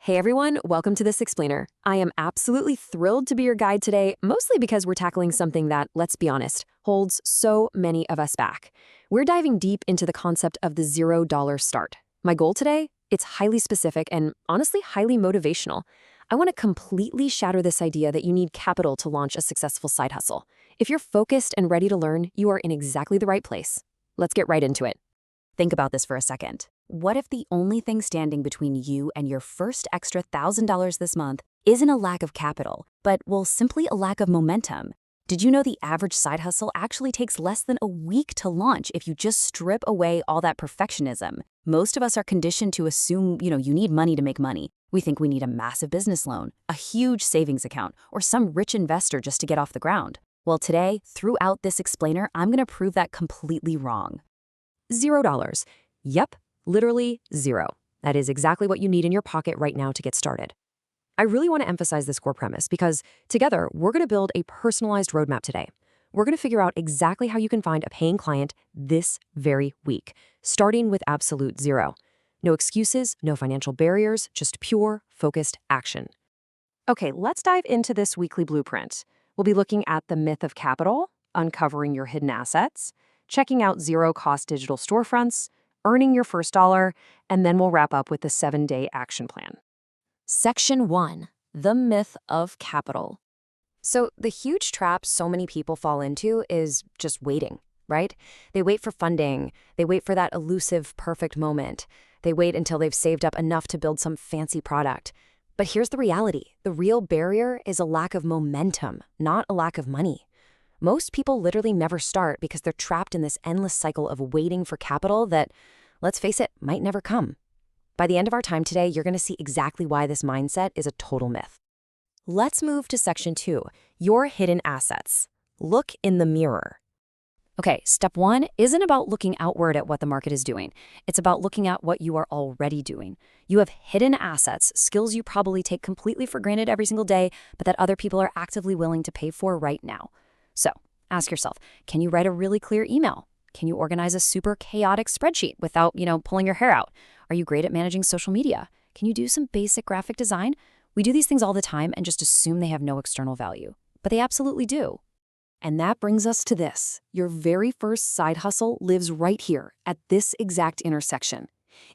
Hey everyone, welcome to This Explainer. I am absolutely thrilled to be your guide today, mostly because we're tackling something that, let's be honest, holds so many of us back. We're diving deep into the concept of the $0 start. My goal today? It's highly specific and honestly highly motivational. I want to completely shatter this idea that you need capital to launch a successful side hustle. If you're focused and ready to learn, you are in exactly the right place. Let's get right into it. Think about this for a second. What if the only thing standing between you and your first extra $1,000 this month isn't a lack of capital, but, well, simply a lack of momentum? Did you know the average side hustle actually takes less than a week to launch if you just strip away all that perfectionism? Most of us are conditioned to assume, you need money to make money. We think we need a massive business loan, a huge savings account, or some rich investor just to get off the ground. Well, today, throughout this explainer, I'm going to prove that completely wrong. $0. Yep, literally zero. That is exactly what you need in your pocket right now to get started. I really want to emphasize this core premise because together we're going to build a personalized roadmap today. We're going to figure out exactly how you can find a paying client this very week, starting with absolute zero. No excuses, no financial barriers, just pure, focused action. Okay, let's dive into this weekly blueprint. We'll be looking at the myth of capital, uncovering your hidden assets, checking out zero-cost digital storefronts, earning your first dollar, and then we'll wrap up with the 7-day action plan. Section 1. The myth of capital. So the huge trap so many people fall into is just waiting, right? They wait for funding. They wait for that elusive, perfect moment. They wait until they've saved up enough to build some fancy product. But here's the reality. The real barrier is a lack of momentum, not a lack of money. Most people literally never start because they're trapped in this endless cycle of waiting for capital that, let's face it, might never come. By the end of our time today, you're going to see exactly why this mindset is a total myth. Let's move to Section 2, your hidden assets. Look in the mirror. Okay, step 1 isn't about looking outward at what the market is doing. It's about looking at what you are already doing. You have hidden assets, skills you probably take completely for granted every single day, but that other people are actively willing to pay for right now. So, ask yourself, can you write a really clear email? Can you organize a super chaotic spreadsheet without, pulling your hair out? Are you great at managing social media? Can you do some basic graphic design? We do these things all the time and just assume they have no external value, but they absolutely do. And that brings us to this. Your very first side hustle lives right here at this exact intersection.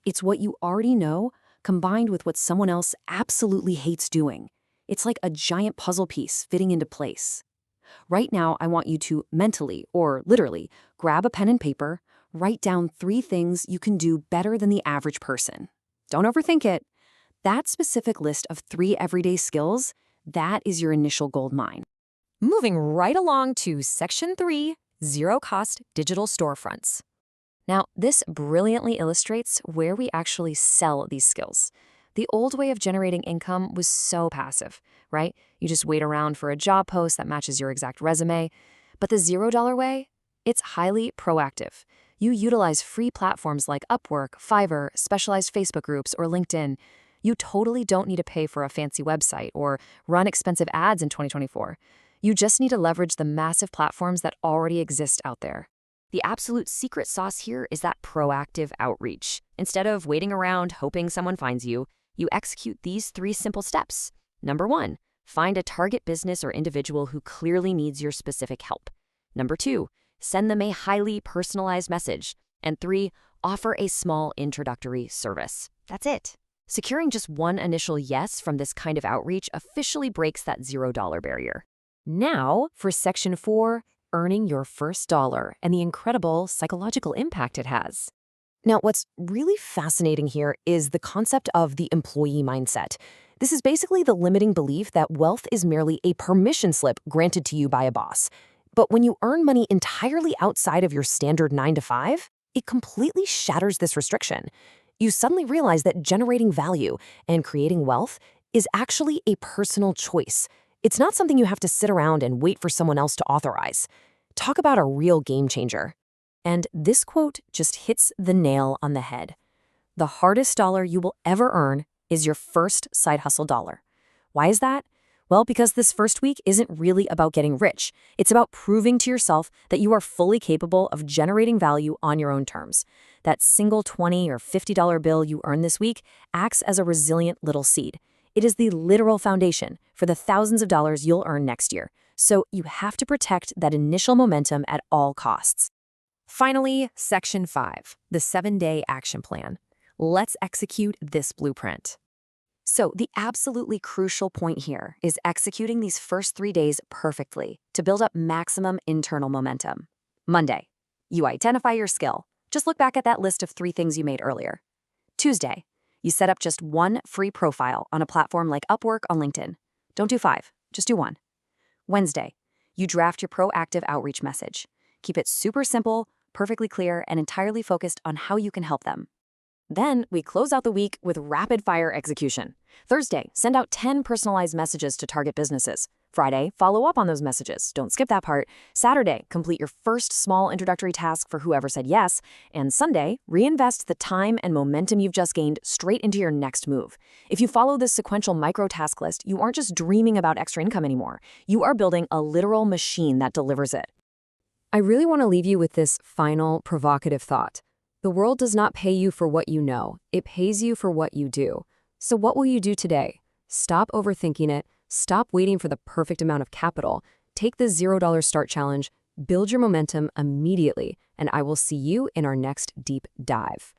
It's what you already know combined with what someone else absolutely hates doing. It's like a giant puzzle piece fitting into place. Right now, I want you to mentally, or literally, grab a pen and paper, write down 3 things you can do better than the average person. Don't overthink it. That specific list of 3 everyday skills, that is your initial gold mine. Moving right along to Section 3, zero-cost digital storefronts. Now, this brilliantly illustrates where we actually sell these skills. The old way of generating income was so passive, right? You just wait around for a job post that matches your exact resume. But the $0 way, it's highly proactive. You utilize free platforms like Upwork, Fiverr, specialized Facebook groups, or LinkedIn. You totally don't need to pay for a fancy website or run expensive ads in 2024. You just need to leverage the massive platforms that already exist out there. The absolute secret sauce here is that proactive outreach. Instead of waiting around hoping someone finds you, you execute these 3 simple steps. Number 1, find a target business or individual who clearly needs your specific help. Number 2, send them a highly personalized message. And 3, offer a small introductory service. That's it. Securing just one initial yes from this kind of outreach officially breaks that $0 barrier. Now, for Section 4, earning your first dollar and the incredible psychological impact it has. Now, what's really fascinating here is the concept of the employee mindset. This is basically the limiting belief that wealth is merely a permission slip granted to you by a boss. But when you earn money entirely outside of your standard 9-to-5, it completely shatters this restriction. You suddenly realize that generating value and creating wealth is actually a personal choice. It's not something you have to sit around and wait for someone else to authorize. Talk about a real game changer. And this quote just hits the nail on the head. The hardest dollar you will ever earn is your first side hustle dollar. Why is that? Well, because this first week isn't really about getting rich. It's about proving to yourself that you are fully capable of generating value on your own terms. That single $20 or $50 bill you earn this week acts as a resilient little seed. It is the literal foundation for the thousands of dollars you'll earn next year. So you have to protect that initial momentum at all costs. Finally, Section 5, the 7-day action plan. Let's execute this blueprint. So the absolutely crucial point here is executing these first 3 days perfectly to build up maximum internal momentum. Monday, you identify your skill. Just look back at that list of 3 things you made earlier. Tuesday, you set up just 1 free profile on a platform like Upwork on LinkedIn. Don't do 5, just do 1. Wednesday, you draft your proactive outreach message. Keep it super simple, perfectly clear, and entirely focused on how you can help them. Then we close out the week with rapid-fire execution. Thursday, send out 10 personalized messages to target businesses. Friday, follow up on those messages. Don't skip that part. Saturday, complete your first small introductory task for whoever said yes. And Sunday, reinvest the time and momentum you've just gained straight into your next move. If you follow this sequential micro-task list, you aren't just dreaming about extra income anymore. You are building a literal machine that delivers it. I really want to leave you with this final provocative thought. The world does not pay you for what you know. It pays you for what you do. So what will you do today? Stop overthinking it. Stop waiting for the perfect amount of capital. Take the $0 start challenge, build your momentum immediately, and I will see you in our next deep dive.